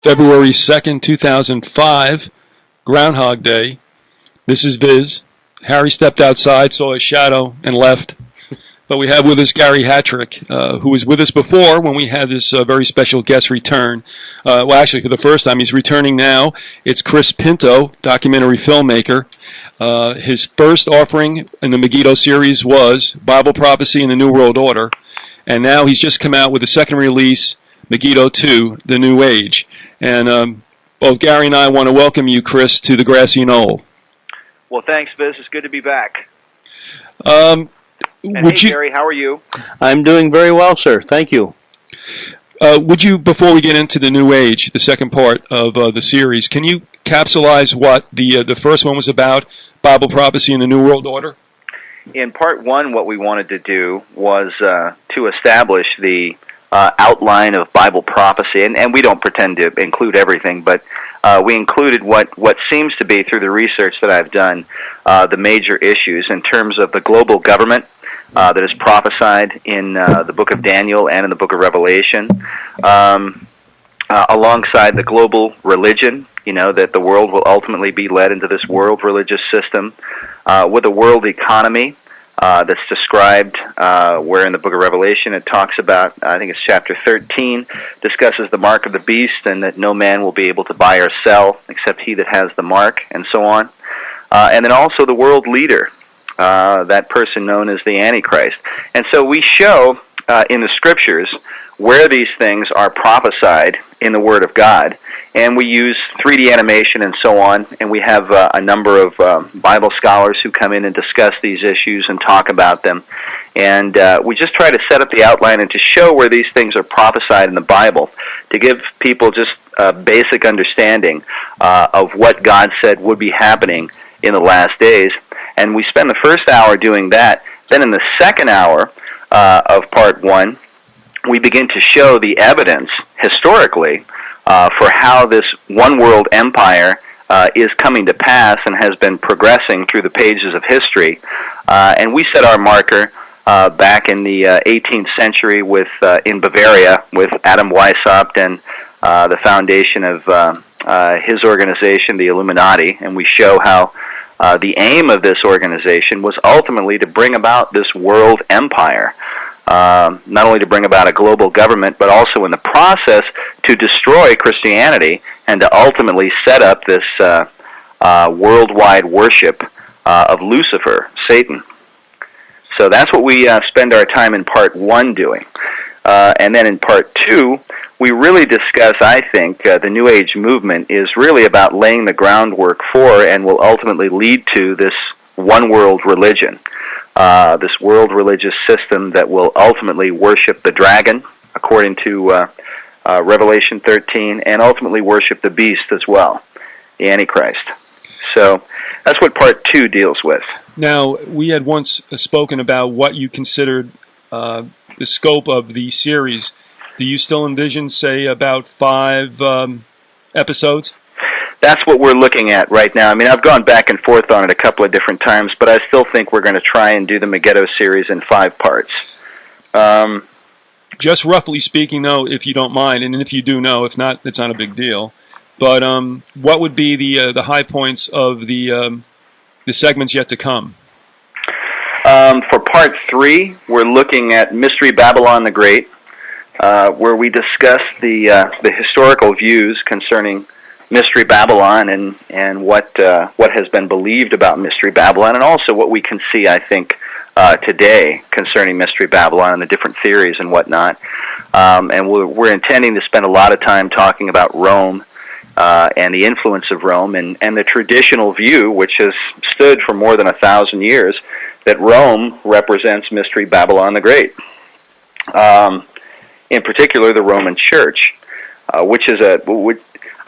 February 2nd, 2005, Groundhog Day. This is Viz. Harry stepped outside, saw his shadow, and left. But we have with us Gary Hattrick, who was with us before when we had this very special guest return. Well, actually, for the first time, he's returning now. It's Chris Pinto, documentary filmmaker. His first offering in the Megiddo series was Bible Prophecy and the New World Order. And now he's just come out with the second release, Megiddo 2, The New Age. And both Gary and I want to welcome you, Chris, to the Grassy Knoll. Well, thanks, Viz. It's good to be back. Hey, Gary, how are you? I'm doing very well, sir. Thank you. Would you, before we get into the New Age, the second part of the series, can you capsulize what the first one was about, Bible Prophecy and the New World Order? In part one, what we wanted to do was to establish the outline of Bible prophecy, and we don't pretend to include everything, but we included what seems to be, through the research that I've done, the major issues in terms of the global government that is prophesied in the book of Daniel and in the book of Revelation, alongside the global religion, that the world will ultimately be led into this world religious system, with a world economy that's described where in the book of Revelation it talks about, I think it's chapter 13, discusses the mark of the beast and that no man will be able to buy or sell except he that has the mark, and so on. And then also the world leader, that person known as the Antichrist. And so we show in the scriptures where these things are prophesied in the Word of God, and we use 3D animation and so on, and we have a number of Bible scholars who come in and discuss these issues and talk about them, and we just try to set up the outline and to show where these things are prophesied in the Bible, to give people just a basic understanding of what God said would be happening in the last days. And we spend the first hour doing that. Then in the second hour of part one, we begin to show the evidence, historically, for how this one-world empire is coming to pass and has been progressing through the pages of history. And we set our marker back in the 18th century in Bavaria with Adam Weishaupt and the foundation of his organization, the Illuminati, and we show how the aim of this organization was ultimately to bring about this world empire. Not only to bring about a global government, but also in the process to destroy Christianity and to ultimately set up this worldwide worship of Lucifer, Satan. So that's what we spend our time in part one doing. And then in part two, we really discuss, I think, the New Age movement is really about laying the groundwork for and will ultimately lead to this one-world religion. This world religious system that will ultimately worship the dragon, according to Revelation 13, and ultimately worship the beast as well, the Antichrist. So that's what part two deals with. Now, we had once spoken about what you considered the scope of the series. Do you still envision, say, about 5 episodes? That's what we're looking at right now. I mean, I've gone back and forth on it a couple of different times, but I still think we're going to try and do the Megiddo series in 5 parts. Just roughly speaking, though, if you don't mind, and if you do know, if not, it's not a big deal. But what would be the high points of the segments yet to come? For part 3, we're looking at Mystery Babylon the Great, where we discuss the historical views concerning Mystery Babylon and what has been believed about Mystery Babylon, and also what we can see, I think, today concerning Mystery Babylon and the different theories and whatnot. And we're intending to spend a lot of time talking about Rome and the influence of Rome and the traditional view, which has stood for more than 1,000 years, that Rome represents Mystery Babylon the Great. In particular, the Roman Church, which is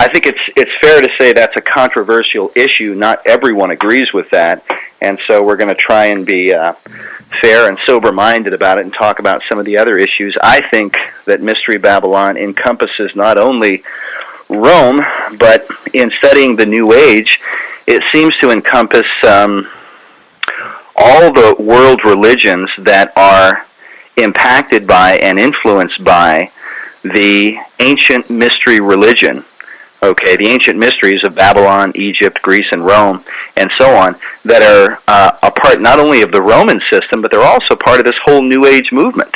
I think it's fair to say that's a controversial issue. Not everyone agrees with that, and so we're going to try and be fair and sober-minded about it and talk about some of the other issues. I think that Mystery Babylon encompasses not only Rome, but in studying the New Age, it seems to encompass all the world religions that are impacted by and influenced by the ancient mystery religion okay, the ancient mysteries of Babylon, Egypt, Greece, and Rome, and so on, that are a part not only of the Roman system, but they're also part of this whole New Age movement.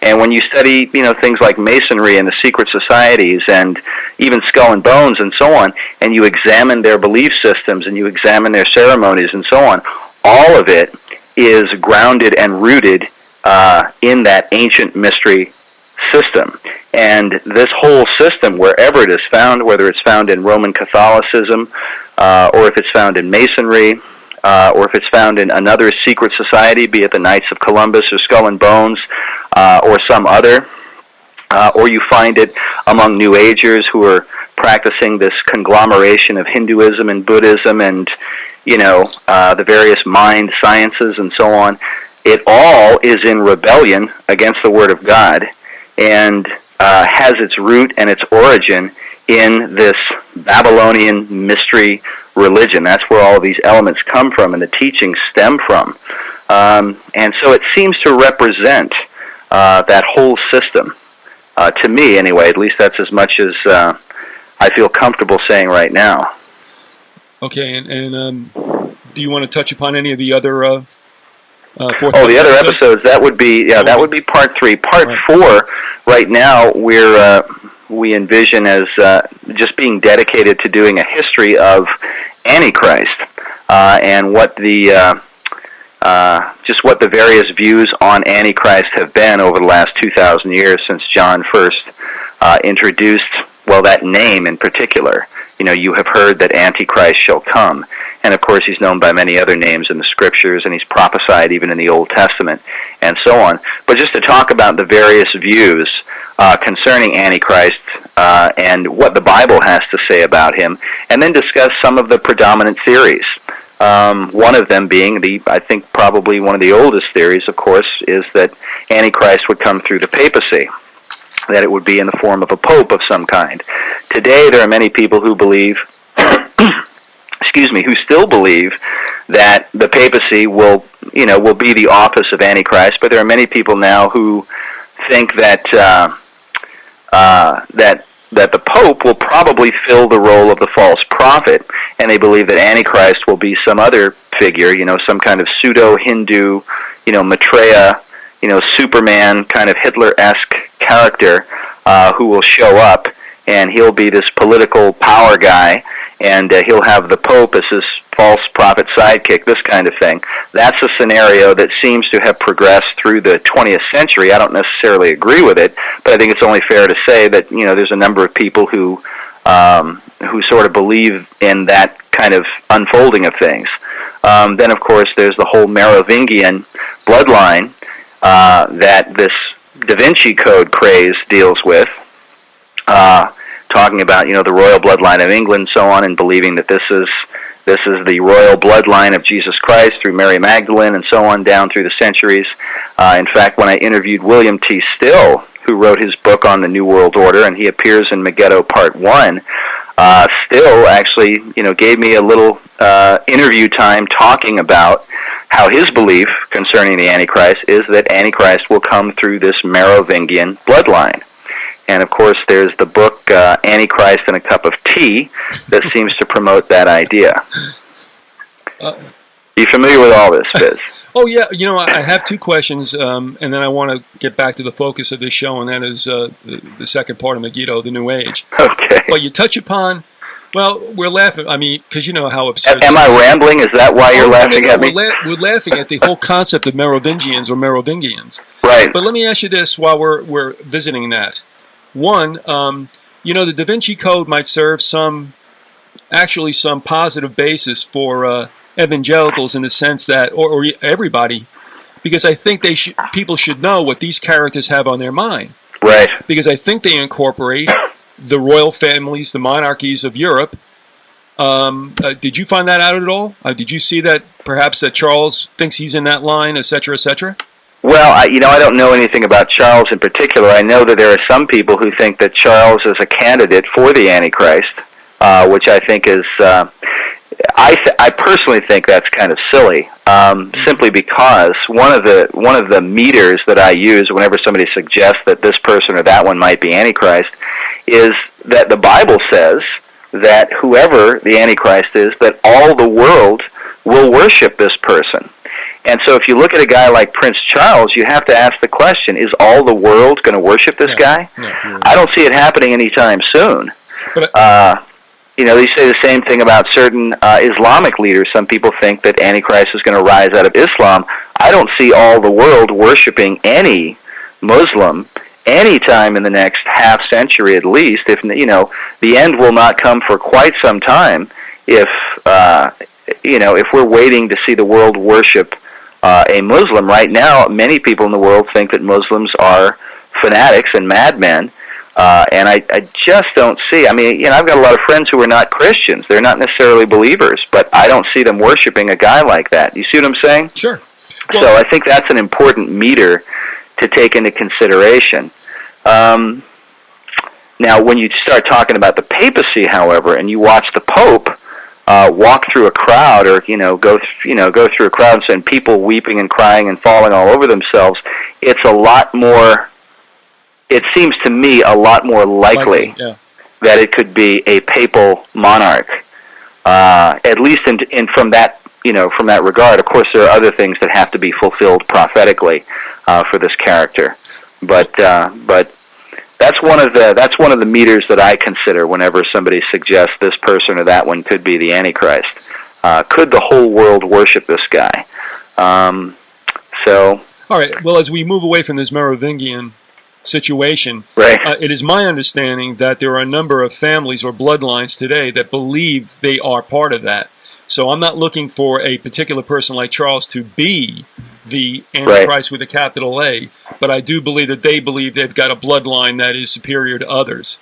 And when you study, things like Masonry and the secret societies and even Skull and Bones and so on, and you examine their belief systems and you examine their ceremonies and so on, all of it is grounded and rooted in that ancient mystery system. And this whole system, wherever it is found, whether it's found in Roman Catholicism, or if it's found in Masonry, or if it's found in another secret society, be it the Knights of Columbus or Skull and Bones, or some other, or you find it among New Agers who are practicing this conglomeration of Hinduism and Buddhism and, the various mind sciences and so on. It all is in rebellion against the Word of God and has its root and its origin in this Babylonian mystery religion. That's where all of these elements come from and the teachings stem from. And so it seems to represent that whole system. To me, anyway, at least that's as much as I feel comfortable saying right now. Okay, and do you want to touch upon any of the other the other episodes, that would be part 3. Part 4, right now, we envision as just being dedicated to doing a history of Antichrist and what the various views on Antichrist have been over the last 2,000 years since John first introduced, that name in particular. You have heard that Antichrist shall come. And, of course, he's known by many other names in the Scriptures, and he's prophesied even in the Old Testament, and so on. But just to talk about the various views concerning Antichrist and what the Bible has to say about him, and then discuss some of the predominant theories. One of them being, I think probably one of the oldest theories, of course, is that Antichrist would come through the papacy, that it would be in the form of a pope of some kind. Today, there are many people who believe who still believe that the papacy will be the office of Antichrist, but there are many people now who think that that the Pope will probably fill the role of the false prophet, and they believe that Antichrist will be some other figure, some kind of pseudo-Hindu, Maitreya, Superman kind of Hitler-esque character who will show up, and he'll be this political power guy, and he'll have the Pope as his false prophet sidekick, this kind of thing. That's a scenario that seems to have progressed through the 20th century. I don't necessarily agree with it, but I think it's only fair to say that, there's a number of people who sort of believe in that kind of unfolding of things. Then, of course, there's the whole Merovingian bloodline that this Da Vinci Code craze deals with, talking about, the royal bloodline of England and so on, and believing that this is the royal bloodline of Jesus Christ through Mary Magdalene and so on down through the centuries. In fact, when I interviewed William T. Still, who wrote his book on the New World Order, and he appears in Megiddo Part 1, Still actually, gave me a little interview time talking about how his belief concerning the Antichrist is that Antichrist will come through this Merovingian bloodline. And, of course, there's the book Antichrist and a Cup of Tea that seems to promote that idea. You familiar with all this, Biz? Oh, yeah. I have two questions, and then I want to get back to the focus of this show, and that is the second part of Megiddo, the New Age. Okay. But you touch upon, we're laughing, because you know how absurd... Am I rambling? Is that why you're laughing at me? We're laughing at the whole concept of Merovingians or Merovingians. Right. But let me ask you this while we're visiting that. One, the Da Vinci Code might serve some positive basis for evangelicals in the sense that, or everybody, because I think people should know what these characters have on their mind. Right. Because I think they incorporate the royal families, the monarchies of Europe. Did you find that out at all? Did you see that perhaps that Charles thinks he's in that line, et cetera, et cetera? Well, I don't know anything about Charles in particular. I know that there are some people who think that Charles is a candidate for the Antichrist, which I think is, I personally think that's kind of silly, simply because one of the meters that I use whenever somebody suggests that this person or that one might be Antichrist is that the Bible says, that whoever the Antichrist is, that all the world will worship this person. And so if you look at a guy like Prince Charles, you have to ask the question, is all the world going to worship this guy? No. I don't see it happening anytime soon. But, you know, they say the same thing about certain Islamic leaders. Some people think that Antichrist is going to rise out of Islam. I don't see all the world worshiping any Muslim anytime in the next half century at least. If, you know, the end will not come for quite some time if, you know, if we're waiting to see the world worship a Muslim. Right now, many people in the world think that Muslims are fanatics and madmen. And I just don't see, I mean, you know, I've got a lot of friends who are not Christians. They're not necessarily believers, but I don't see them worshiping a guy like that. You see what I'm saying? Sure. Well, so I think that's an important meter to take into consideration. Now, when you start talking about the papacy, however, and you watch the Pope walk through a crowd, or go through a crowd and people weeping and crying and falling all over themselves, it's a lot more. It seems to me a lot more likely that it could be a papal monarch, at least from that regard. Of course, there are other things that have to be fulfilled prophetically for this character, but that's one of the meters that I consider whenever somebody suggests this person or that one could be the Antichrist. Could the whole world worship this guy? All right. Well, as we move away from this Merovingian situation, right. It is my understanding that there are a number of families or bloodlines today that believe they are part of that. So I'm not looking for a particular person like Charles to be the Antichrist with a capital A, but I do believe that they believe they've got a bloodline that is superior to others.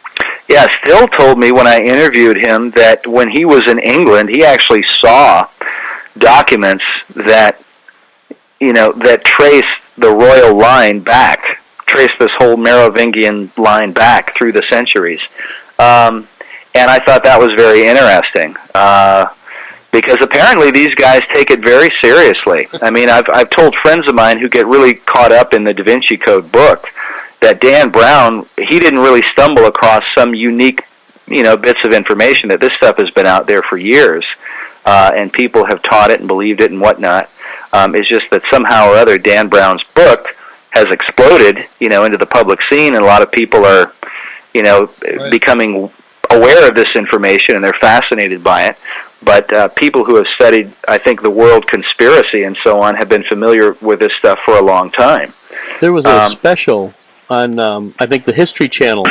Yeah, Still told me when I interviewed him that when he was in England, he actually saw documents that trace the royal line back, trace this whole Merovingian line back through the centuries. And I thought that was very interesting. Because apparently these guys take it very seriously. I mean, I've told friends of mine who get really caught up in the Da Vinci Code book that Dan Brown, he didn't really stumble across some unique, bits of information, that this stuff has been out there for years, and people have taught it and believed it and whatnot. It's just that somehow or other Dan Brown's book has exploded, into the public scene, and a lot of people are, becoming aware of this information, and they're fascinated by it. But people who have studied, I think, the world conspiracy and so on have been familiar with this stuff for a long time. There was a special on, I think, the History Channel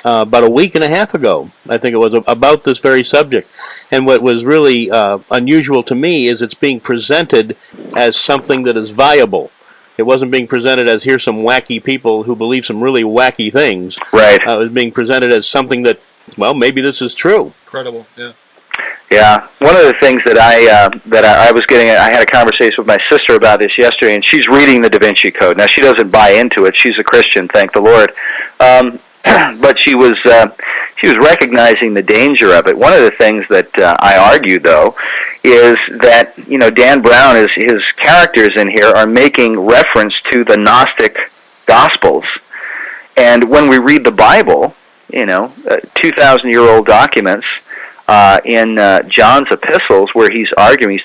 about a week and a half ago. I think it was about this very subject. And what was really unusual to me is it's being presented as something that is viable. It wasn't being presented as, here's some wacky people who believe some really wacky things. Right. It was being presented as something that, well, maybe this is true. Incredible, yeah. Yeah, one of the things that I was getting at, I had a conversation with my sister about this yesterday, and she's reading the Da Vinci Code. Now, she doesn't buy into it. She's a Christian, thank the Lord. But she was recognizing the danger of it. One of the things that I argue, though, is that, Dan Brown, his characters in here are making reference to the Gnostic Gospels. And when we read the Bible, 2,000-year-old documents, in John's epistles, where he's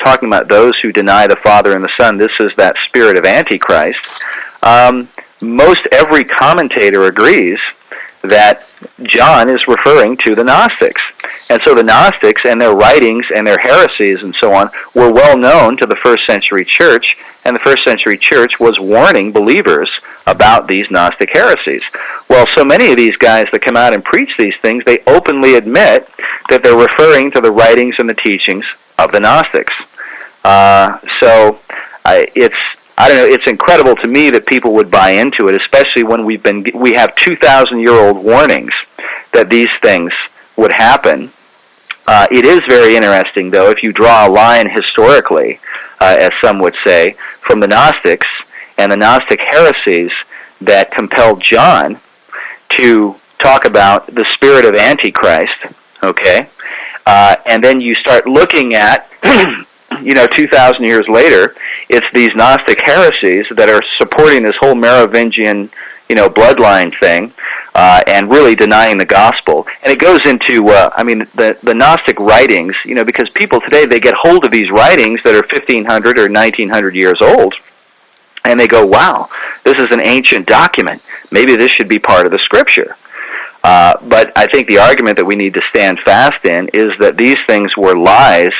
talking about those who deny the Father and the Son. This is that spirit of Antichrist. Most every commentator agrees that John is referring to the Gnostics. And so the Gnostics and their writings and their heresies and so on were well known to the first century church, and the first century church was warning believers about these Gnostic heresies. Well, so many of these guys that come out and preach these things, they openly admit that they're referring to the writings and the teachings of the Gnostics. It's incredible to me that people would buy into it, especially when we have 2,000-year-old warnings that these things would happen. It is very interesting, though, if you draw a line historically, as some would say, from the Gnostics and the Gnostic heresies that compelled John to talk about the spirit of Antichrist, okay? And then you start looking at, 2,000 years later, it's these Gnostic heresies that are supporting this whole Merovingian, bloodline thing. and really denying the gospel. And it goes into, the Gnostic writings, because people today, they get hold of these writings that are 1,500 or 1,900 years old, and they go, wow, this is an ancient document. Maybe this should be part of the Scripture. But I think the argument that we need to stand fast in is that these things were lies,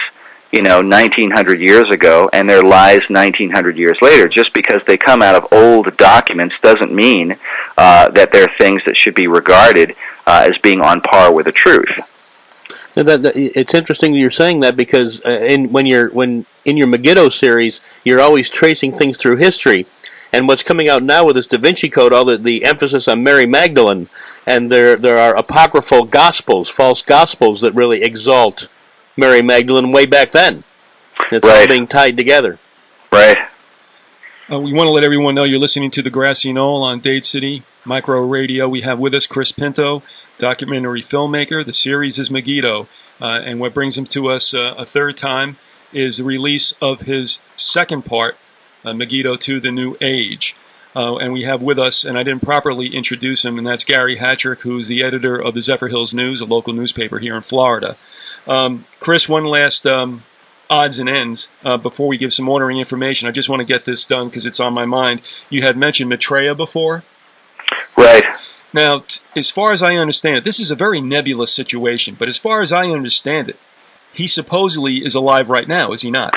1,900 years ago, and they're lies 1,900 years later. Just because they come out of old documents doesn't mean that they're things that should be regarded as being on par with the truth. It's interesting that you're saying that, because in your Megiddo series, you're always tracing things through history. And what's coming out now with this Da Vinci Code, all the emphasis on Mary Magdalene, and there are apocryphal gospels, false gospels that really exalt Mary Magdalene way back then. It's all being tied together. Right. We want to let everyone know you're listening to the Grassy Knoll on Dade City Micro Radio. We have with us Chris Pinto, documentary filmmaker. The series is Megiddo, and what brings him to us a third time is the release of his second part, Megiddo to the New Age. And we have with us, and I didn't properly introduce him, and that's Gary Hattrick, who's the editor of the Zephyr Hills News, a local newspaper here in Florida. Chris, one last odds and ends before we give some ordering information. I just want to get this done because it's on my mind. You had mentioned Maitreya before. Right. Now, as far as I understand it, this is a very nebulous situation, but as far as I understand it, he supposedly is alive right now, is he not?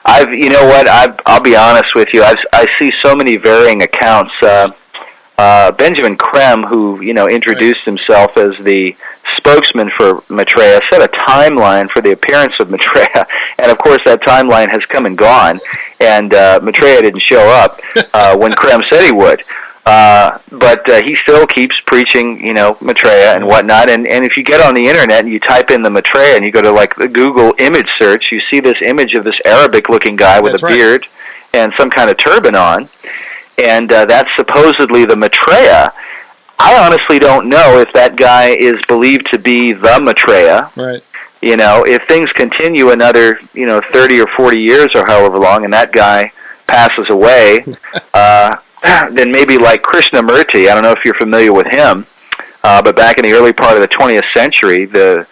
I'll be honest with you. I see so many varying accounts. Benjamin Krem, who introduced himself as the spokesman for Maitreya, set a timeline for the appearance of Maitreya, and of course that timeline has come and gone, and Maitreya didn't show up when Krem said he would. But he still keeps preaching, Maitreya and whatnot. And if you get on the internet and you type in the Maitreya and you go to the Google image search, you see this image of this Arabic-looking guy with beard and some kind of turban on, and that's supposedly the Maitreya. I honestly don't know if that guy is believed to be the Maitreya. Right. If things continue another 30 or 40 years or however long, and that guy passes away. Then maybe like Krishnamurti, I don't know if you're familiar with him, but back in the early part of the 20th century, the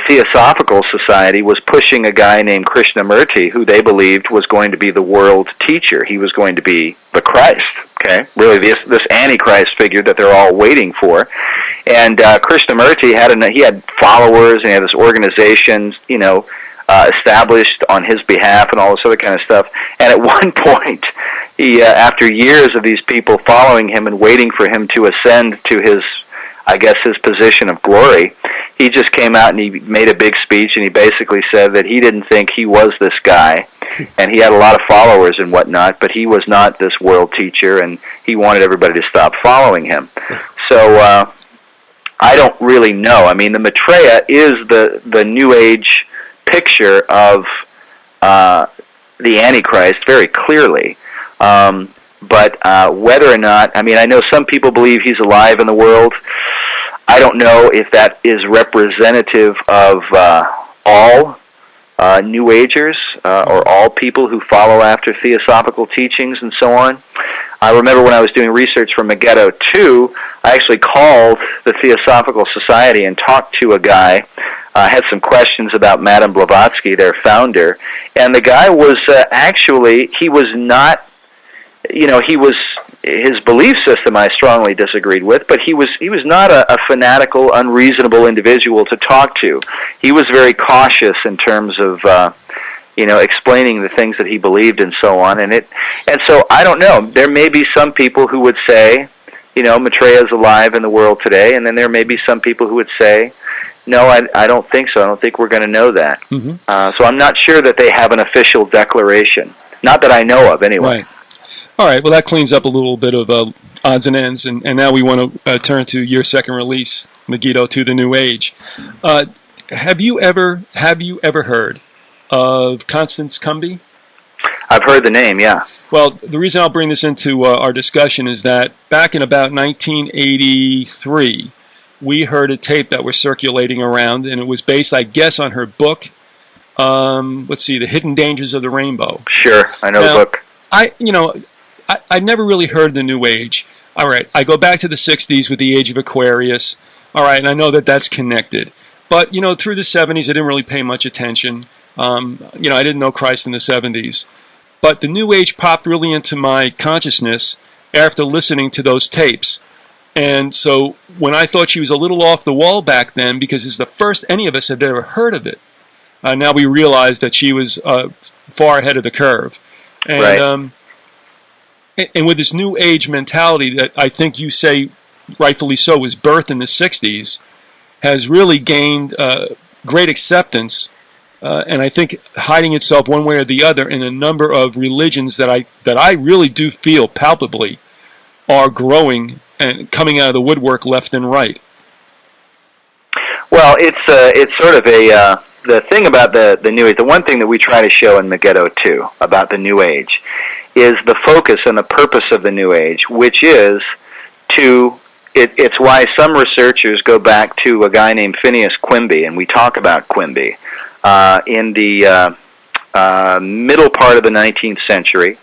Theosophical Society was pushing a guy named Krishnamurti, who they believed was going to be the world teacher. He was going to be the Christ, okay? Really, this Antichrist figure that they're all waiting for. And Krishnamurti had followers, and he had this organization, established on his behalf and all this other kind of stuff. And at one point, he, after years of these people following him and waiting for him to ascend to his position of glory, he just came out and he made a big speech, and he basically said that he didn't think he was this guy, and he had a lot of followers and whatnot, but he was not this world teacher, and he wanted everybody to stop following him. So I don't really know. I mean, the Maitreya is the New Age picture of the Antichrist very clearly. But whether or not, I know some people believe he's alive in the world. I don't know if that is representative of all New Agers or all people who follow after theosophical teachings and so on. I remember when I was doing research for Megiddo 2, I actually called the Theosophical Society and talked to a guy. I had some questions about Madame Blavatsky, their founder, and the guy was he was not, his belief system I strongly disagreed with, but he was not a fanatical, unreasonable individual to talk to. He was very cautious in terms of explaining the things that he believed and so on. And so I don't know. There may be some people who would say, Maitreya is alive in the world today, and then there may be some people who would say, no, I don't think so. I don't think we're going to know that. Mm-hmm. So I'm not sure that they have an official declaration. Not that I know of, anyway. Right. All right. Well, that cleans up a little bit of odds and ends, and now we want to turn to your second release, Megiddo to the New Age. Have you ever heard of Constance Cumby? I've heard the name, yeah. Well, the reason I'll bring this into our discussion is that back in about 1983, we heard a tape that was circulating around, and it was based, I guess, on her book, The Hidden Dangers of the Rainbow. Sure, I know the book. I never really heard the New Age. all right, I go back to the 60s with the age of Aquarius. All right, and I know that that's connected. But, you know, through the 70s, I didn't really pay much attention. You know, I didn't know Christ in the 70s. But the New Age popped really into my consciousness after listening to those tapes. And so when I thought she was a little off the wall back then, because it's the first any of us had ever heard of it, now we realize that she was far ahead of the curve. And, right. And with this New Age mentality that I think you say, rightfully so, was birthed in the 60s, has really gained great acceptance, and I think hiding itself one way or the other in a number of religions that I really do feel palpably are growing and coming out of the woodwork left and right. Well, it's sort of the thing about the New Age. The one thing that we try to show in Megiddo too about the New Age is the focus and the purpose of the New Age, which is to. It's why some researchers go back to a guy named Phineas Quimby, and we talk about Quimby in the middle part of the 19th century.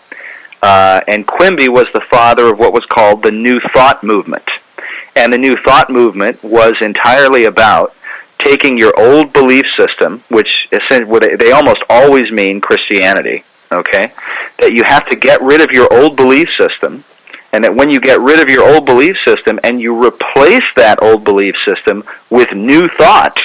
And Quimby was the father of what was called the New Thought movement. And the New Thought movement was entirely about taking your old belief system, which they almost always mean Christianity, okay? That you have to get rid of your old belief system, and that when you get rid of your old belief system and you replace that old belief system with new thought,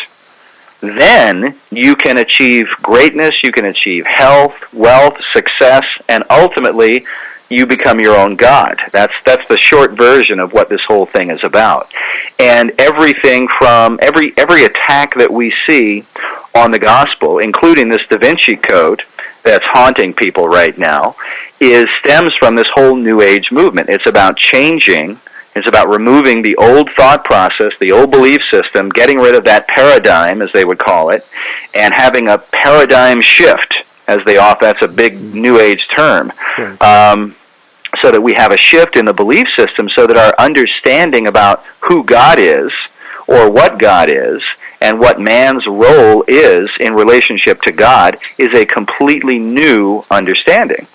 then you can achieve greatness, you can achieve health, wealth, success, and ultimately you become your own God. That's the short version of what this whole thing is about. And everything from every attack that we see on the gospel, including this Da Vinci Code that's haunting people right now, stems from this whole New Age movement. It's about changing. It's about removing the old thought process, the old belief system, getting rid of that paradigm, as they would call it, and having a paradigm shift, that's a big New Age term, so that we have a shift in the belief system so that our understanding about who God is, or what God is, and what man's role is in relationship to God is a completely new understanding.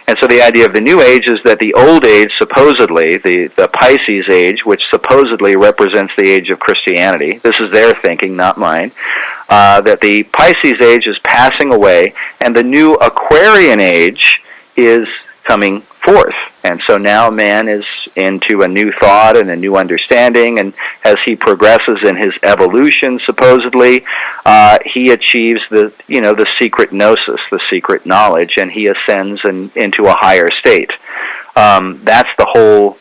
And so the idea of the New Age is that the Old Age, supposedly, the Pisces Age, which supposedly represents the age of Christianity, this is their thinking, not mine, that the Pisces Age is passing away, and the new Aquarian Age is coming forth. And so now man is into a new thought and a new understanding, and as he progresses in his evolution, supposedly, he achieves the secret gnosis, the secret knowledge, and he ascends into a higher state. That's the whole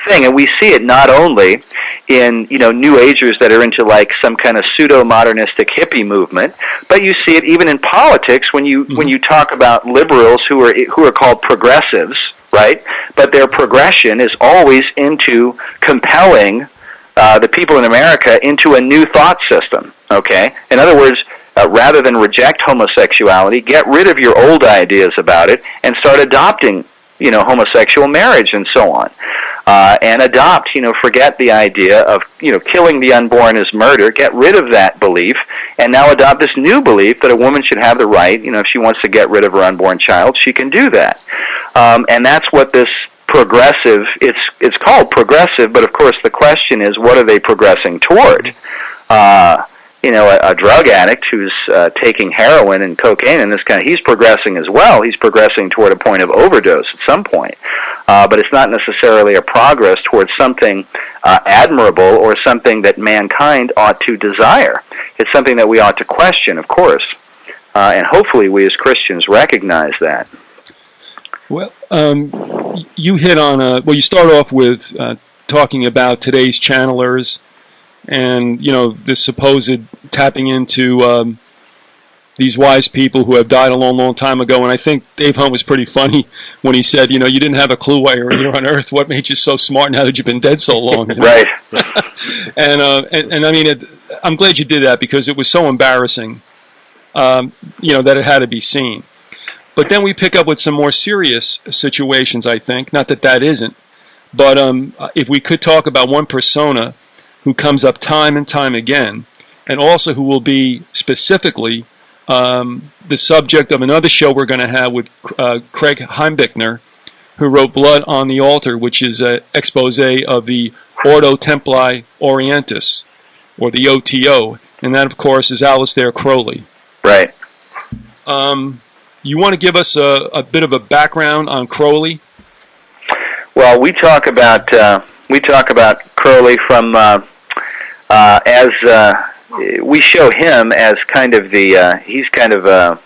thing, and we see it not only in New Agers that are into like some kind of pseudo-modernistic hippie movement, but you see it even in politics when you talk about liberals who are called progressives, right? But their progression is always into compelling the people in America into a new thought system. Okay, in other words, rather than reject homosexuality, get rid of your old ideas about it and start adopting homosexual marriage and so on. And adopt, forget the idea of, killing the unborn is murder, get rid of that belief, and now adopt this new belief that a woman should have the right, if she wants to get rid of her unborn child, she can do that. And that's what this progressive, it's called progressive, but of course the question is, what are they progressing toward? A drug addict who's taking heroin and cocaine and he's progressing as well. He's progressing toward a point of overdose at some point. But it's not necessarily a progress towards something admirable or something that mankind ought to desire. It's something that we ought to question, of course. And hopefully we as Christians recognize that. Well, you hit on, you start off with talking about today's channelers, and this supposed tapping into these wise people who have died a long, long time ago. And I think Dave Hunt was pretty funny when he said, you didn't have a clue why you were here on Earth. What made you so smart now that you've been dead so long? Right. And I mean, I'm glad you did that, because it was so embarrassing, that it had to be seen. But then we pick up with some more serious situations, I think. Not that isn't. But if we could talk about one persona who comes up time and time again, and also who will be specifically the subject of another show we're going to have with Craig Heimbichner, who wrote Blood on the Altar, which is an expose of the Ordo Templi Orientis, or the OTO, and that, of course, is Aleister Crowley. Right. You want to give us a bit of a background on Crowley? Well, we talk about Crowley from as we show him as kind of he's kind of a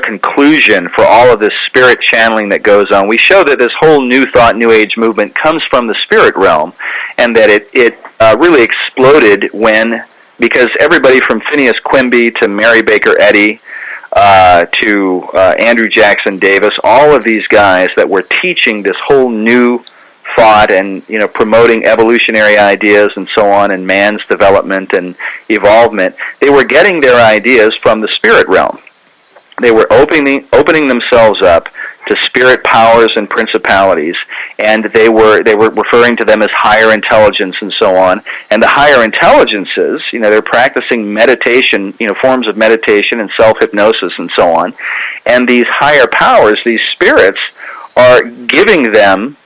conclusion for all of this spirit channeling that goes on. We show that this whole New Thought, New Age movement comes from the spirit realm, and that it really exploded because everybody from Phineas Quimby to Mary Baker Eddy to Andrew Jackson Davis, all of these guys that were teaching this whole new thought and promoting evolutionary ideas and so on, and man's development and evolvement, they were getting their ideas from the spirit realm. They were opening themselves up to spirit powers and principalities, and they were referring to them as higher intelligence and so on. And the higher intelligences, they're practicing meditation, forms of meditation and self-hypnosis and so on. And these higher powers, these spirits, are giving them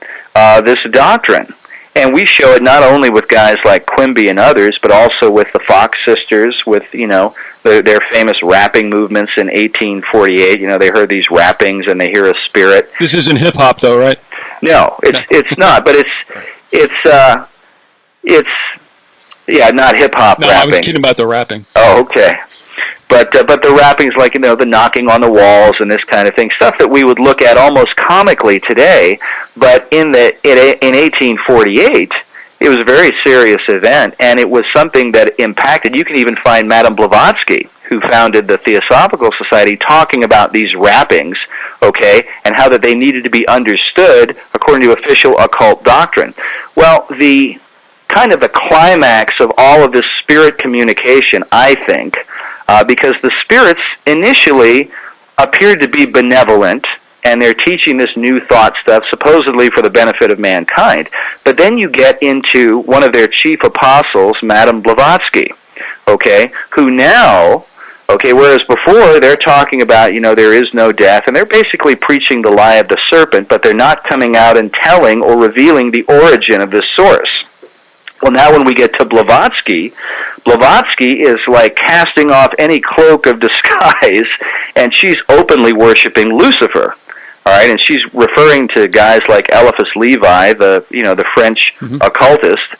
this doctrine. And we show it not only with guys like Quimby and others, but also with the Fox sisters, with their famous rapping movements in 1848. They heard these rappings and they hear a spirit. This isn't hip hop, though, right? No, it's not. But it's not hip hop no, rapping. I was kidding about the rapping. Oh, okay. But the rappings, like the knocking on the walls and this kind of thing, stuff that we would look at almost comically today, but in 1848, it was a very serious event, and it was something that impacted. You can even find Madame Blavatsky, who founded the Theosophical Society, talking about these rappings, okay, and how that they needed to be understood according to official occult doctrine. Well, the climax of all of this spirit communication, I think, because the spirits initially appeared to be benevolent, and they're teaching this new thought stuff supposedly for the benefit of mankind. But then you get into one of their chief apostles, Madame Blavatsky, okay, who now, whereas before they're talking about, there is no death, and they're basically preaching the lie of the serpent, but they're not coming out and telling or revealing the origin of this source. Well, now when we get to Blavatsky is like casting off any cloak of disguise, and she's openly worshiping Lucifer. All right, and she's referring to guys like Eliphas Levi, the French occultist,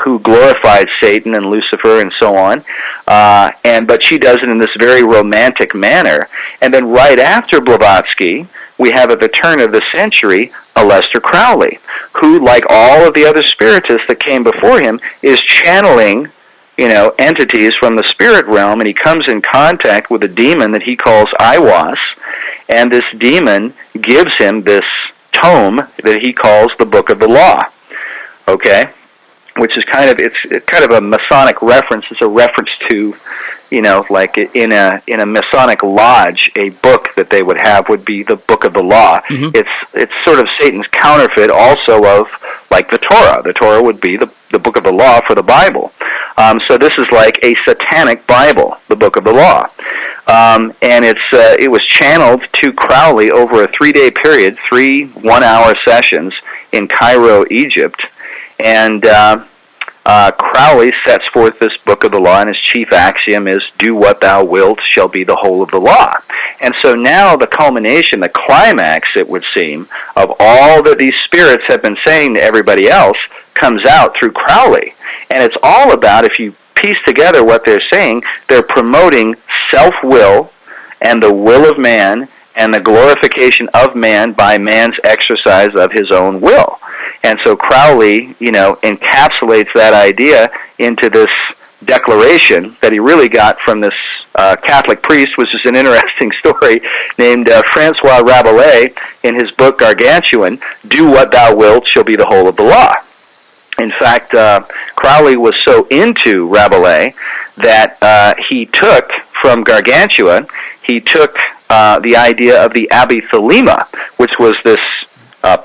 who glorified Satan and Lucifer and so on. But she does it in this very romantic manner. And then right after Blavatsky, we have at the turn of the century Aleister Crowley, who, like all of the other spiritists that came before him, is channeling entities from the spirit realm, and he comes in contact with a demon that he calls Aiwass, and this demon gives him this tome that he calls the Book of the Law, okay, which is it's kind of a Masonic reference. It's a reference to, like in a Masonic lodge, a book that they would have would be the Book of the Law. Mm-hmm. It's sort of Satan's counterfeit also of like the Torah. The Torah would be the Book of the Law for the Bible. So this is like a satanic Bible, the Book of the Law. And it was channeled to Crowley over a 3-day period, 3 one-hour sessions in Cairo, Egypt. And Crowley sets forth this Book of the Law, and his chief axiom is, "Do what thou wilt shall be the whole of the law." And so now the culmination, the climax, it would seem, of all that these spirits have been saying to everybody else comes out through Crowley. And it's all about, if you piece together what they're saying, they're promoting self-will and the will of man and the glorification of man by man's exercise of his own will. And so Crowley, encapsulates that idea into this declaration that he really got from this Catholic priest, which is an interesting story, named Francois Rabelais, in his book Gargantuan, "Do what thou wilt shall be the whole of the law." In fact, Crowley was so into Rabelais that he took from Gargantua, he took the idea of the Abbey Thelema, which was this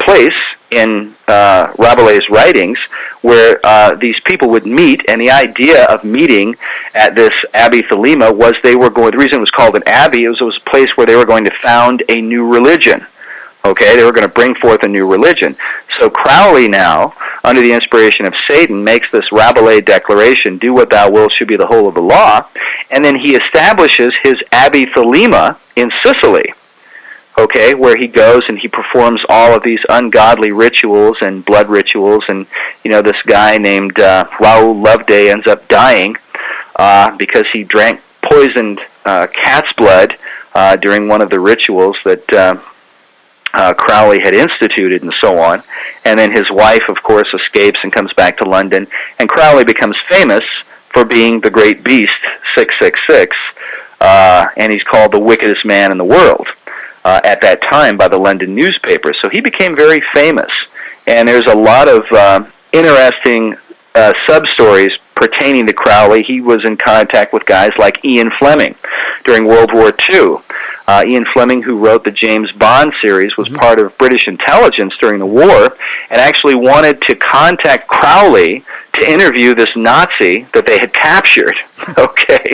place in Rabelais' writings where these people would meet, and the idea of meeting at this Abbey Thelema was the reason it was called an abbey, it was a place where they were going to found a new religion. Okay, they were going to bring forth a new religion. So Crowley now, under the inspiration of Satan, makes this Rabelais declaration, do what thou wilt should be the whole of the law, and then he establishes his Abbey Thelema in Sicily, okay, where he goes and he performs all of these ungodly rituals and blood rituals, and, you know, this guy named Raoul Loveday ends up dying because he drank poisoned cat's blood during one of the rituals that Crowley had instituted and so on. And then his wife, of course, escapes and comes back to London. And Crowley becomes famous for being the great beast, 666, and he's called the wickedest man in the world at that time by the London newspaper. So he became very famous. And there's a lot of interesting sub-stories pertaining to Crowley. He was in contact with guys like Ian Fleming during World War II. Ian Fleming, who wrote the James Bond series, was part of British intelligence during the war and actually wanted to contact Crowley to interview this Nazi that they had captured, okay?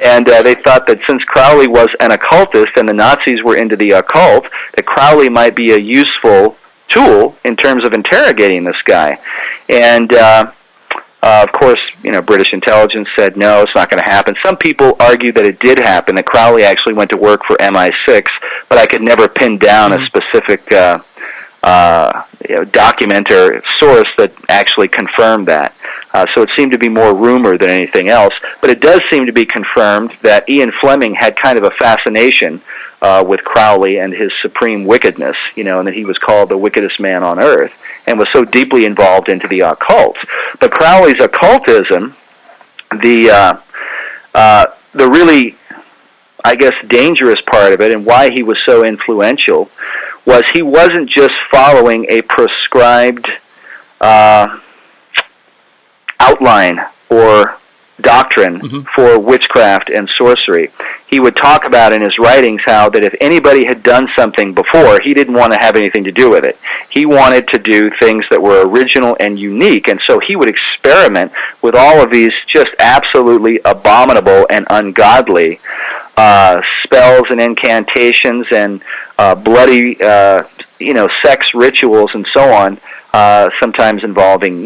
And they thought that since Crowley was an occultist and the Nazis were into the occult, that Crowley might be a useful tool in terms of interrogating this guy. And of course, you know, British intelligence said, no, it's not going to happen. Some people argue that it did happen, that Crowley actually went to work for MI6, but I could never pin down a specific document or source that actually confirmed that. So it seemed to be more rumor than anything else. But it does seem to be confirmed that Ian Fleming had kind of a fascination with Crowley and his supreme wickedness, you know, and that he was called the wickedest man on earth, and was so deeply involved into the occult. But Crowley's occultism, the really, I guess, dangerous part of it, and why he was so influential, was he wasn't just following a prescribed outline or doctrine for witchcraft and sorcery. He would talk about in his writings how that if anybody had done something before, he didn't want to have anything to do with it. He wanted to do things that were original and unique, and so he would experiment with all of these just absolutely abominable and ungodly spells and incantations and bloody, sex rituals and so on, sometimes involving,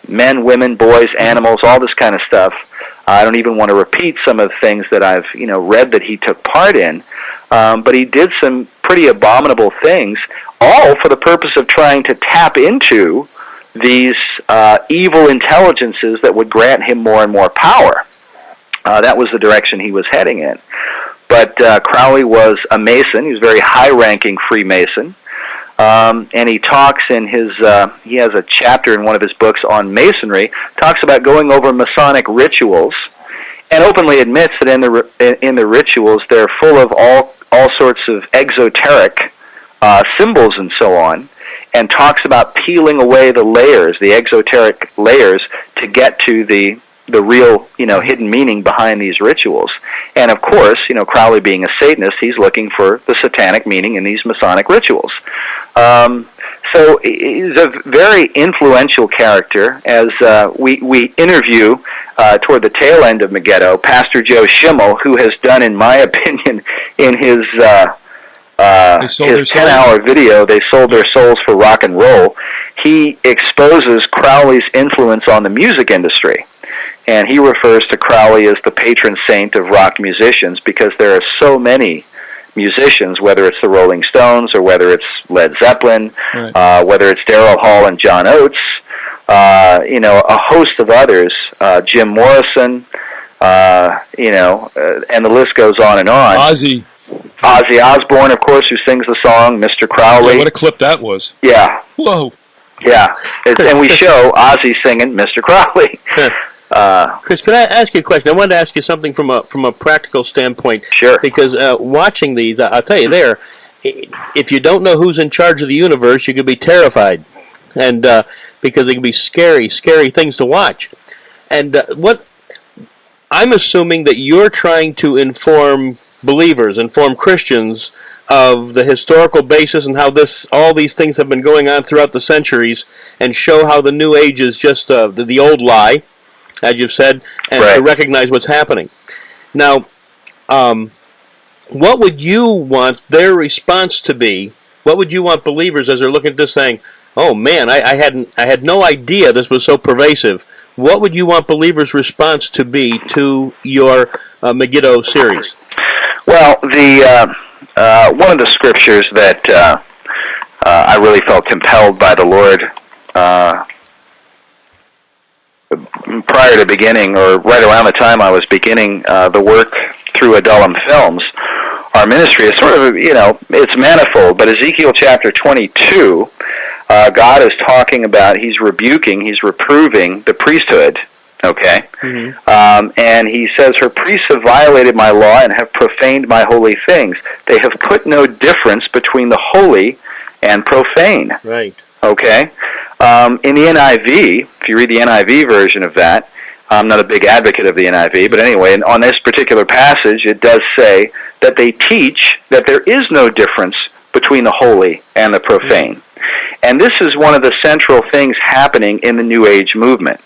men, women, boys, animals, all this kind of stuff. I don't even want to repeat some of the things that I've, read that he took part in. But he did some pretty abominable things, all for the purpose of trying to tap into these evil intelligences that would grant him more and more power. That was the direction he was heading in. But Crowley was a Mason. He was a very high-ranking Freemason. And he talks in his, he has a chapter in one of his books on Masonry, talks about going over Masonic rituals, and openly admits that in the rituals they're full of all sorts of exoteric symbols and so on, and talks about peeling away the layers, the exoteric layers, to get to the real, hidden meaning behind these rituals. And of course, Crowley being a Satanist, he's looking for the satanic meaning in these Masonic rituals. So he's a very influential character. As we interview toward the tail end of Megiddo, Pastor Joe Schimmel, who has done, in my opinion, in his 10-hour video, They Sold Their Souls for Rock and Roll, he exposes Crowley's influence on the music industry. And he refers to Crowley as the patron saint of rock musicians because there are so many musicians, whether it's the Rolling Stones or whether it's Led Zeppelin, right, whether it's Daryl Hall and John Oates, a host of others, Jim Morrison, and the list goes on and on. Ozzy Osbourne, of course, who sings the song Mr. Crowley. Yeah, what a clip that was. Yeah. Whoa. Yeah. And we show Ozzy singing Mr. Crowley. Chris, could I ask you a question? I wanted to ask you something from a practical standpoint. Sure. Because watching these, I'll tell you there, if you don't know who's in charge of the universe, you could be terrified, and because they can be scary things to watch. And what I'm assuming that you're trying to inform believers, inform Christians of the historical basis and how all these things have been going on throughout the centuries, and show how the New Age is just the old lie, as you've said, and right, to recognize what's happening. Now, what would you want their response to be What would you want believers, as they're looking at this, saying, "Oh man, I had no idea this was so pervasive"? What would you want believers' response to be to your Megiddo series? Well, the one of the scriptures that I really felt compelled by the Lord prior to beginning, or right around the time I was beginning the work through Adullam Films, our ministry is sort of, it's manifold, but Ezekiel chapter 22, God is talking about, he's reproving the priesthood, okay? Mm-hmm. And he says, her priests have violated my law and have profaned my holy things. They have put no difference between the holy and profane. Right. Okay? In the NIV, if you read the NIV version of that, I'm not a big advocate of the NIV, but anyway, on this particular passage, it does say that they teach that there is no difference between the holy and the profane. And this is one of the central things happening in the New Age movement.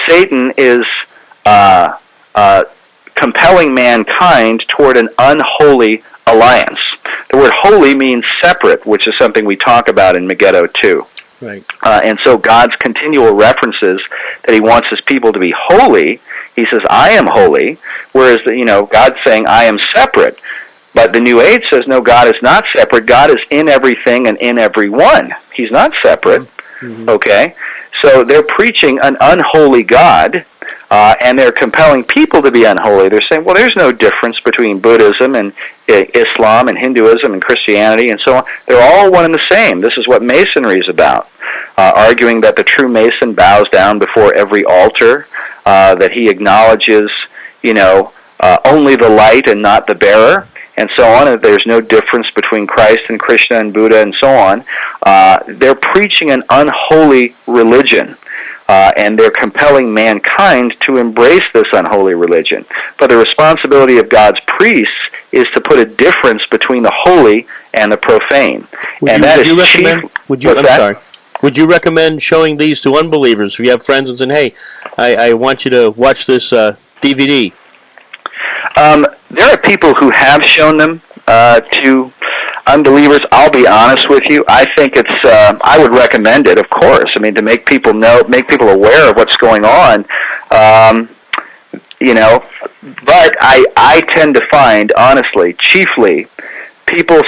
Satan is compelling mankind toward an unholy alliance. The word holy means separate, which is something we talk about in Megiddo too. Right. And so God's continual references that he wants his people to be holy, he says, I am holy, whereas, God's saying, I am separate. But the New Age says, no, God is not separate. God is in everything and in everyone. He's not separate, okay? So they're preaching an unholy God, and they're compelling people to be unholy. They're saying, well, there's no difference between Buddhism and Islam and Hinduism and Christianity and so on. They're all one and the same. This is what Masonry is about, arguing that the true Mason bows down before every altar, that he acknowledges, only the light and not the bearer, and so on. And there's no difference between Christ and Krishna and Buddha and so on. They're preaching an unholy religion. And they're compelling mankind to embrace this unholy religion. But the responsibility of God's priests is to put a difference between the holy and the profane. Would you recommend showing these to unbelievers? If you have friends and saying, hey, I want you to watch this DVD. There are people who have shown them to unbelievers. I'll be honest with you. I think I would recommend it, of course. I mean, to make people aware of what's going on. But I tend to find, honestly, chiefly, people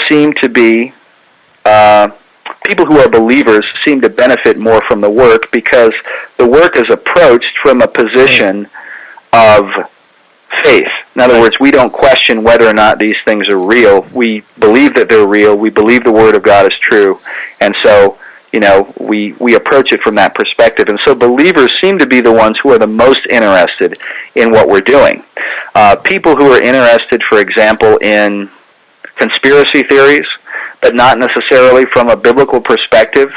who are believers seem to benefit more from the work because the work is approached from a position of faith. In other words, we don't question whether or not these things are real. We believe that they're real. We believe the Word of God is true. And so, we approach it from that perspective. And so believers seem to be the ones who are the most interested in what we're doing. People who are interested, for example, in conspiracy theories, but not necessarily from a biblical perspective,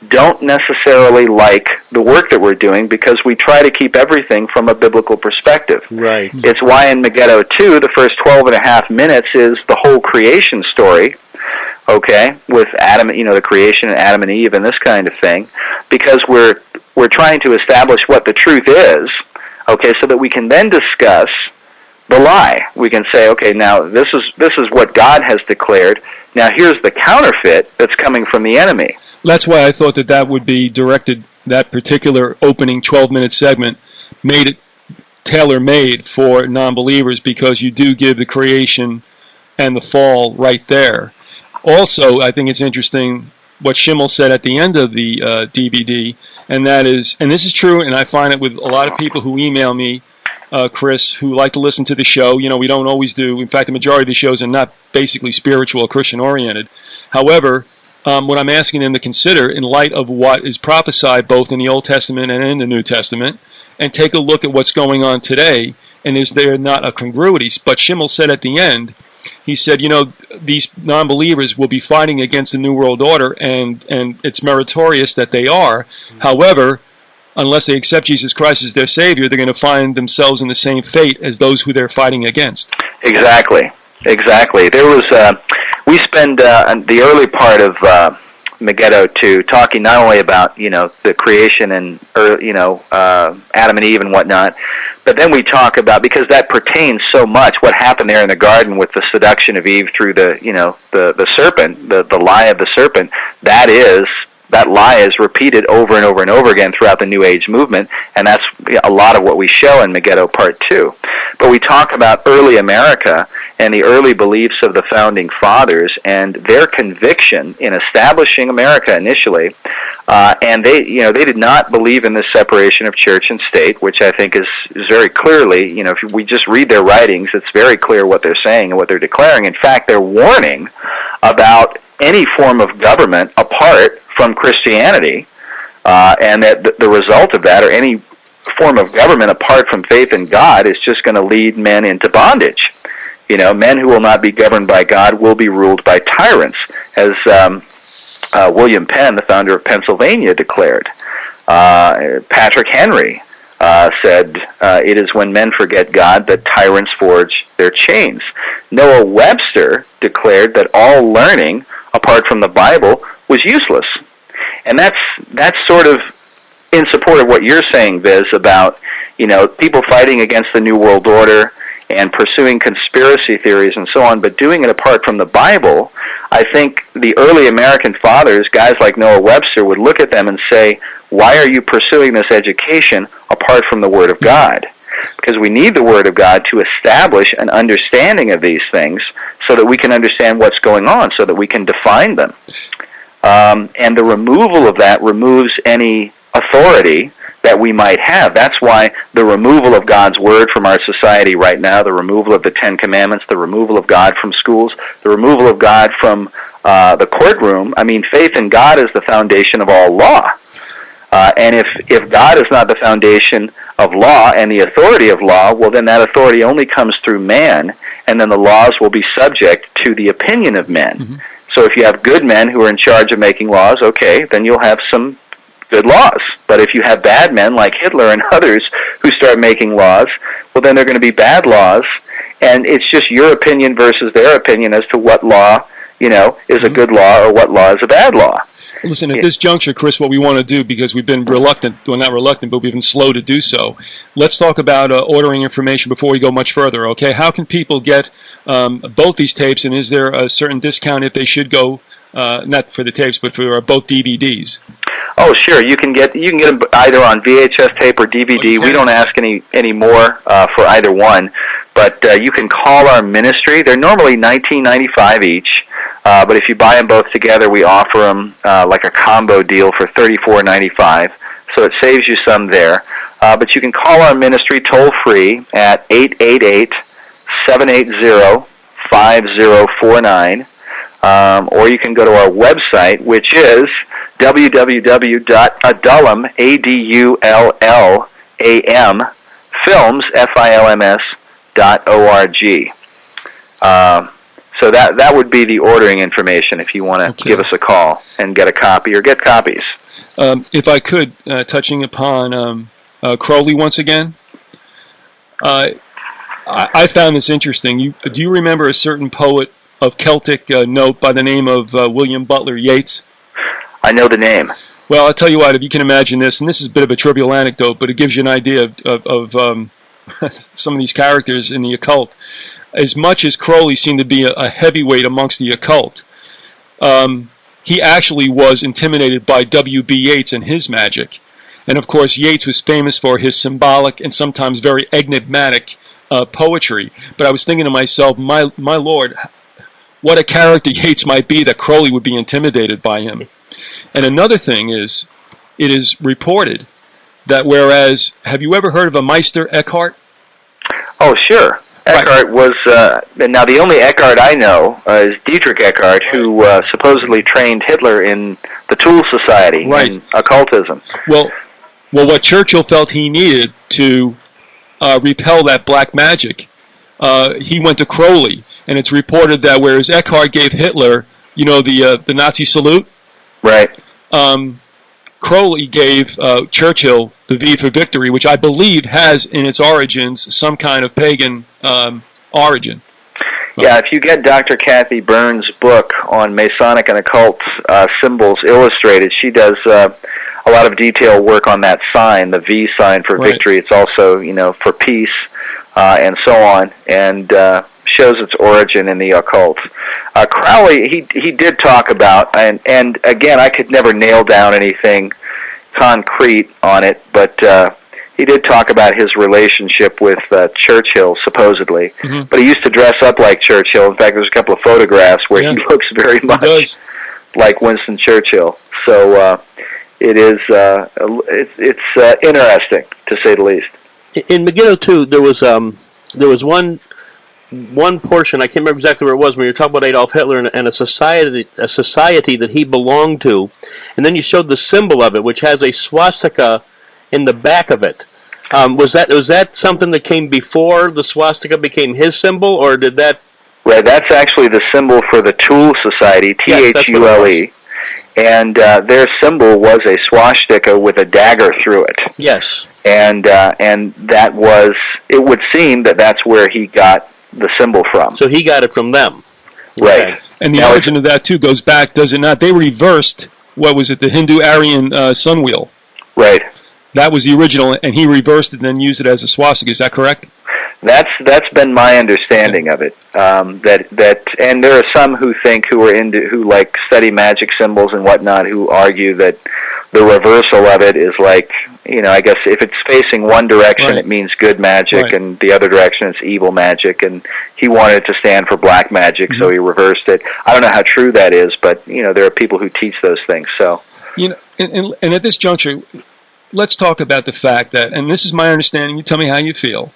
don't necessarily like the work that we're doing because we try to keep everything from a biblical perspective. Right. It's why in Megiddo 2, the first 12 and a half minutes is the whole creation story, okay, with Adam, the creation of Adam and Eve and this kind of thing, because we're trying to establish what the truth is, okay, so that we can then discuss the lie. We can say, okay, now this is what God has declared. Now here's the counterfeit that's coming from the enemy. That's why I thought that would be directed, that particular opening 12-minute segment, made it tailor-made for non-believers because you do give the creation and the fall right there. Also, I think it's interesting what Schimmel said at the end of the DVD, and that is, and this is true, and I find it with a lot of people who email me, Chris, who like to listen to the show. We don't always do. In fact, the majority of the shows are not basically spiritual or Christian-oriented. However, what I'm asking them to consider in light of what is prophesied both in the Old Testament and in the New Testament, and take a look at what's going on today, and is there not a congruity? But Schimmel said at the end, he said, these non-believers will be fighting against the New World Order, and it's meritorious that they are. However, unless they accept Jesus Christ as their Savior, they're going to find themselves in the same fate as those who they're fighting against. Exactly. There was, we spend the early part of Megiddo 2 talking not only about, the creation and, Adam and Eve and whatnot, But then we talk about, because that pertains so much, what happened there in the garden with the seduction of Eve through the serpent, the lie of the serpent, that lie is repeated over and over and over again throughout the New Age movement, and that's a lot of what we show in Megiddo Part 2. But we talk about early America and the early beliefs of the Founding Fathers and their conviction in establishing America initially, and they did not believe in this separation of church and state, which I think is very clearly, if we just read their writings, it's very clear what they're saying and what they're declaring. In fact, they're warning about any form of government apart from Christianity, and that the result of that, or any form of government apart from faith in God, is just going to lead men into bondage. Men who will not be governed by God will be ruled by tyrants, as William Penn, the founder of Pennsylvania, declared. Patrick Henry said, it is when men forget God that tyrants forge their chains. Noah Webster declared that all learning apart from the Bible was useless. And that's sort of in support of what you're saying, Viz, about people fighting against the New World Order and pursuing conspiracy theories and so on, but doing it apart from the Bible. I think the early American fathers, guys like Noah Webster, would look at them and say, why are you pursuing this education apart from the Word of God? Because we need the Word of God to establish an understanding of these things so that we can understand what's going on, so that we can define them. And the removal of that removes any authority that we might have. That's why the removal of God's Word from our society right now, the removal of the Ten Commandments, the removal of God from schools, the removal of God from the courtroom. I mean, faith in God is the foundation of all law. And if God is not the foundation of law and the authority of law, well, then that authority only comes through man, and then the laws will be subject to the opinion of men. Mm-hmm. So if you have good men who are in charge of making laws, okay, then you'll have some good laws. But if you have bad men like Hitler and others who start making laws, well, then they're going to be bad laws, and it's just your opinion versus their opinion as to what law, is a good law or what law is a bad law. Listen, at this juncture, Chris, what we want to do, because we've been reluctant, well, not reluctant, but we've been slow to do so, let's talk about ordering information before we go much further, okay? How can people get both these tapes, and is there a certain discount if they should go, not for the tapes, but for both DVDs? Oh, sure. You can get them either on VHS tape or DVD. We don't ask any more for either one, but you can call our ministry. They're normally $19.95 each, but if you buy them both together, we offer them like a combo deal for $34.95. So it saves you some there. But you can call our ministry toll free at 888-780-5049, or you can go to our website, which is www.adullam, so that would be the ordering information if you want to give us a call and get a copy or get copies. If I could, touching upon Crowley once again, I found this interesting. Do you remember a certain poet of Celtic note by the name of William Butler Yeats? I know the name. Well, I'll tell you what, if you can imagine this, and this is a bit of a trivial anecdote, but it gives you an idea of some of these characters in the occult. As much as Crowley seemed to be a heavyweight amongst the occult, he actually was intimidated by W.B. Yeats and his magic. And of course, Yeats was famous for his symbolic and sometimes very enigmatic poetry. But I was thinking to myself, my Lord, what a character Yeats might be that Crowley would be intimidated by him. And another thing is, it is reported that whereas, have you ever heard of a Meister Eckhart? Oh, sure. Eckhart was, now the only Eckhart I know is Dietrich Eckhart, who supposedly trained Hitler in the Tool Society and occultism. Well, what Churchill felt he needed to repel that black magic, he went to Crowley. And it's reported that whereas Eckhart gave Hitler, the Nazi salute, right? Crowley gave Churchill the V for Victory, which I believe has in its origins some kind of pagan origin. Yeah, if you get Dr. Kathy Burns' book on Masonic and occult symbols illustrated, she does a lot of detail work on that sign, the V sign for victory. It's also, for peace, and so on, and shows its origin in the occult. Crowley, he did talk about, and again, I could never nail down anything concrete on it, but he did talk about his relationship with Churchill, supposedly. Mm-hmm. But he used to dress up like Churchill. In fact, there's a couple of photographs where he looks very much like Winston Churchill. So it is it's interesting, to say the least. In Megiddo too, there was one portion, I can't remember exactly where it was, when you were talking about Adolf Hitler and a society that he belonged to, and then you showed the symbol of it, which has a swastika in the back of it. Was that something that came before the swastika became his symbol, or did that? Right, that's actually the symbol for the Thule Society, Thule, and their symbol was a swastika with a dagger through it. Yes, and that was, it would seem that that's where he got the symbol from. So he got it from them. Right. Okay. And the origin of that, too, goes back, does it not? They reversed, what was it, the Hindu-Aryan sun wheel. Right. That was the original, and he reversed it and then used it as a swastika. Is that correct? That's been my understanding of it. That and there are some who like study magic symbols and whatnot, who argue that the reversal of it is like, I guess if it's facing one direction, it means good magic, and the other direction it's evil magic, and he wanted it to stand for black magic, so he reversed it. I don't know how true that is, but there are people who teach those things. So and at this juncture, let's talk about the fact that, and this is my understanding, you tell me how you feel,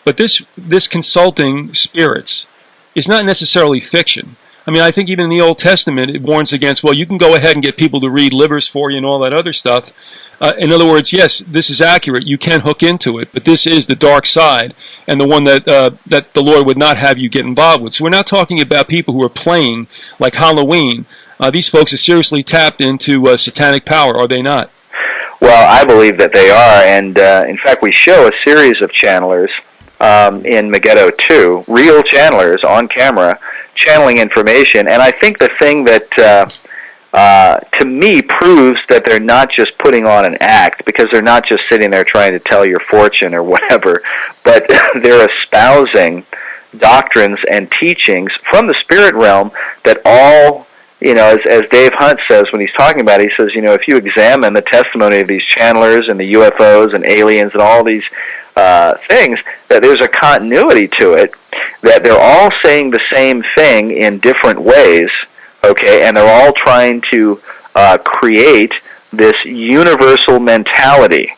but this consulting spirits is not necessarily fiction. I mean, I think even in the Old Testament, it warns against, well, you can go ahead and get people to read livers for you and all that other stuff. In other words, yes, this is accurate. You can hook into it, but this is the dark side, and the one that the Lord would not have you get involved with. So we're not talking about people who are playing like Halloween. These folks are seriously tapped into satanic power, are they not? Well, I believe that they are, and in fact, we show a series of channelers in Megiddo too, real channelers on camera, channeling information. And I think the thing that, to me, proves that they're not just putting on an act, because they're not just sitting there trying to tell your fortune or whatever, but they're espousing doctrines and teachings from the spirit realm that all, as Dave Hunt says when he's talking about it, he says, if you examine the testimony of these channelers and the UFOs and aliens and all these things, that there's a continuity to it, that they're all saying the same thing in different ways, okay, and they're all trying to create this universal mentality,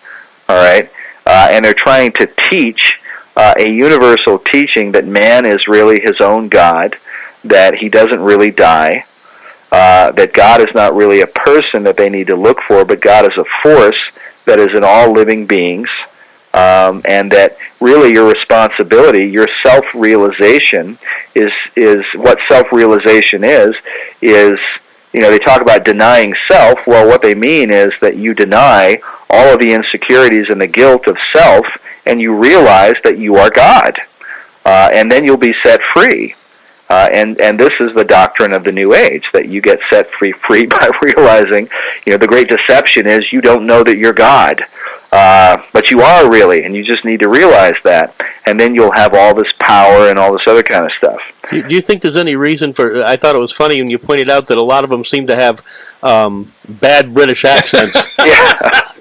all right, and they're trying to teach a universal teaching that man is really his own God, that he doesn't really die, that God is not really a person that they need to look for, but God is a force that is in all living beings, and that really your responsibility, your self-realization is what self-realization is, they talk about denying self. Well, what they mean is that you deny all of the insecurities and the guilt of self, and you realize that you are God, and then you'll be set free. And this is the doctrine of the New Age, that you get set free by realizing, the great deception is you don't know that you're God, but you are really, and you just need to realize that, and then you'll have all this power and all this other kind of stuff. Do you think there's any reason for, I thought it was funny when you pointed out that a lot of them seem to have bad British accents. Yeah.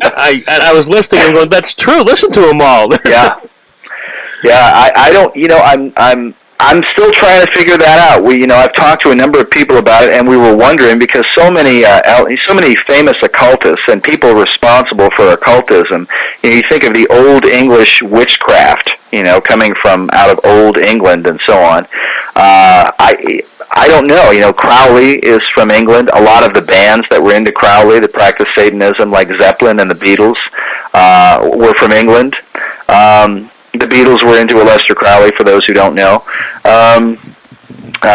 I was listening and going, that's true, listen to them all. Yeah, I don't, I'm still trying to figure that out. I've talked to a number of people about it, and we were wondering, because so many famous occultists and people responsible for occultism. You think of the Old English witchcraft, coming from out of Old England and so on. I don't know. Crowley is from England. A lot of the bands that were into Crowley, that practiced Satanism, like Zeppelin and the Beatles, were from England. The Beatles were into Aleister Crowley, for those who don't know.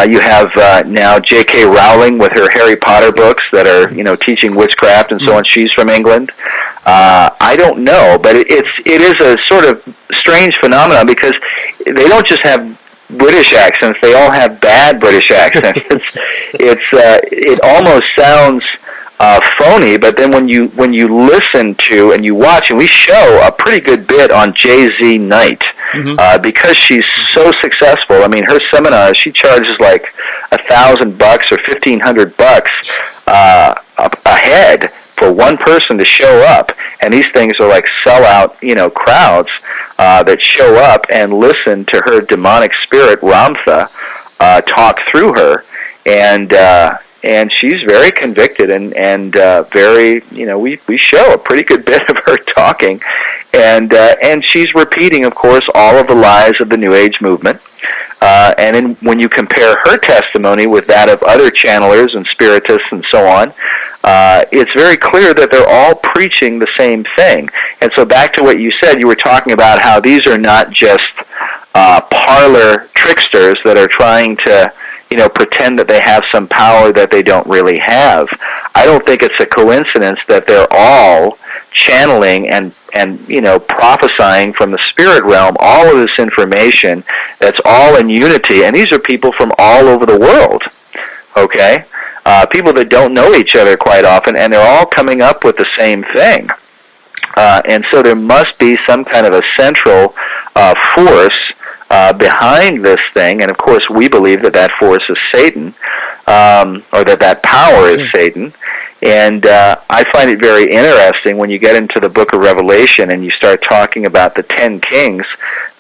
You have now J.K. Rowling with her Harry Potter books that are, teaching witchcraft and so on. She's from England. I don't know, but it is a sort of strange phenomenon, because they don't just have British accents; they all have bad British accents. It almost sounds phony. But then when you listen to and you watch, and we show a pretty good bit on Jay-Z Knight, because she's so successful. I mean, her seminars, she charges like $1,000 or $1,500 a head for one person to show up, and these things are like sellout, crowds that show up and listen to her demonic spirit Ramtha talk through her, and she's very convicted and very, we show a pretty good bit of her talking, and she's repeating, of course, all of the lies of the New Age movement. And when you compare her testimony with that of other channelers and spiritists and so on, it's very clear that they're all preaching the same thing. And so back to what you said, you were talking about how these are not just parlor tricksters that are trying to, pretend that they have some power that they don't really have. I don't think it's a coincidence that they're all channeling and prophesying from the spirit realm all of this information that's all in unity. And these are people from all over the world, okay? People that don't know each other quite often, and they're all coming up with the same thing. And so there must be some kind of a central force behind this thing, and of course we believe that force is Satan, or that power is Satan. And I find it very interesting when you get into the book of Revelation and you start talking about the 10 kings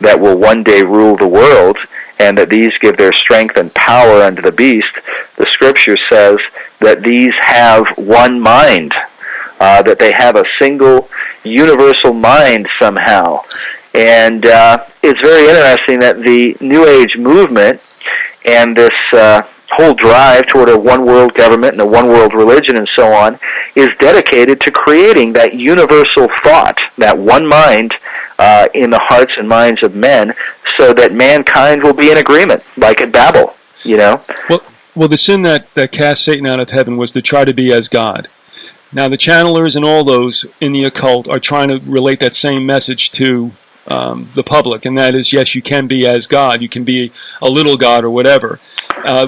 that will one day rule the world, and that these give their strength and power unto the beast. The scripture says that these have one mind, that they have a single universal mind somehow. And it's very interesting that the New Age movement and this whole drive toward a one-world government and a one-world religion and so on is dedicated to creating that universal thought, that one mind in the hearts and minds of men, so that mankind will be in agreement, like at Babel, Well, the sin that cast Satan out of heaven was to try to be as God. Now, the channelers and all those in the occult are trying to relate that same message to the public, and that is, yes, you can be as God. You can be a little God or whatever.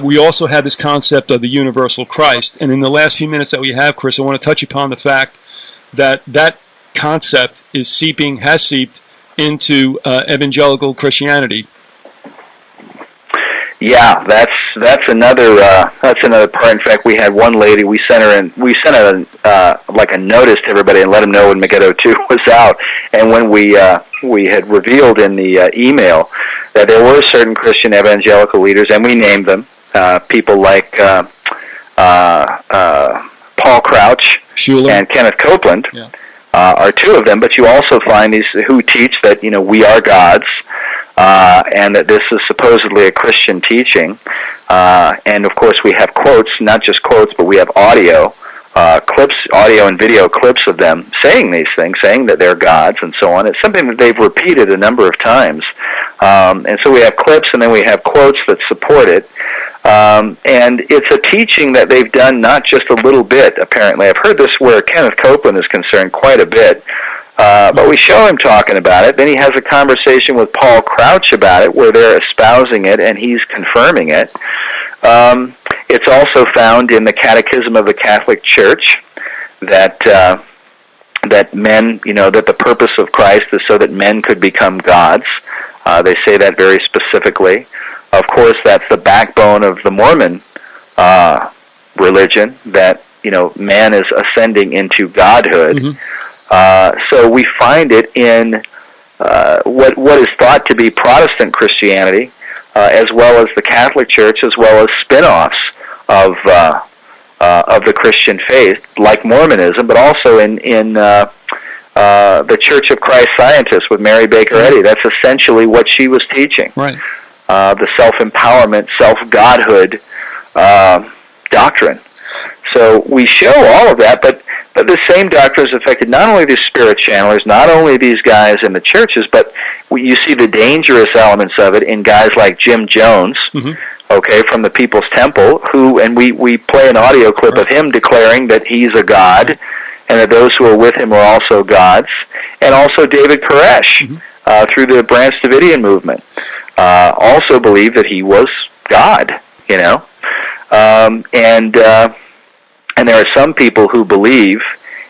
We also have this concept of the universal Christ, and in the last few minutes that we have, Chris, I want to touch upon the fact that that concept has seeped into evangelical Christianity. Yeah, that's another part. In fact, we had one lady. We sent like a notice to everybody and let them know when Megiddo 2 was out. And when we had revealed in the email that there were certain Christian evangelical leaders, and we named them, people like Paul Crouch Schuler and Kenneth Copeland, are two of them. But you also find these who teach that we are gods. And that this is supposedly a Christian teaching. And of course we have quotes, not just quotes, but we have audio clips, audio and video clips of them saying these things, saying that they're gods and so on. It's something that they've repeated a number of times. And so we have clips, and then we have quotes that support it. And it's a teaching that they've done not just a little bit, apparently. I've heard this where Kenneth Copeland is concerned quite a bit. But we show him talking about it. Then he has a conversation with Paul Crouch about it, where they're espousing it and he's confirming it. It's also found in the Catechism of the Catholic Church that men, that the purpose of Christ is so that men could become gods. They say that very specifically. Of course, that's the backbone of the Mormon religion, that man is ascending into godhood. So we find it in what is thought to be Protestant Christianity, as well as the Catholic Church, as well as spin-offs of the Christian faith, like Mormonism, but also in the Church of Christ Scientists with Mary Baker Eddy. That's essentially what she was teaching. Right. The self-empowerment, self-godhood doctrine. So we show all of that, but the same doctrine has affected not only these spirit channelers, not only these guys in the churches, but you see the dangerous elements of it in guys like Jim Jones, okay, from the People's Temple, and we play an audio clip of him declaring that he's a god, and that those who are with him are also gods, and also David Koresh, through the Branch Davidian movement, also believed that he was God, And there are some people who believe,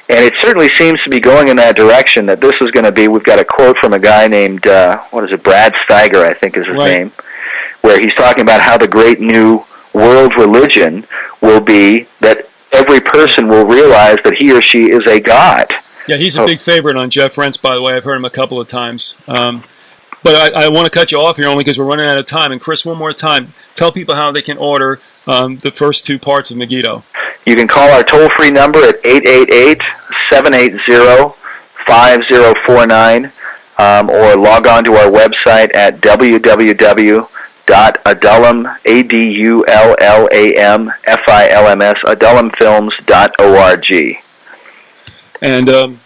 and it certainly seems to be going in that direction, that this is going to be, we've got a quote from a guy named, Brad Steiger, I think is his name, where he's talking about how the great new world religion will be that every person will realize that he or she is a god. Yeah, he's a big favorite on Jeff Rentz, by the way. I've heard him a couple of times. But I want to cut you off here only because we're running out of time. And Chris, one more time, tell people how they can order the first 2 parts of Megiddo. You can call our toll-free number at 888-780-5049, or log on to our website at www.adullamfilms.org. And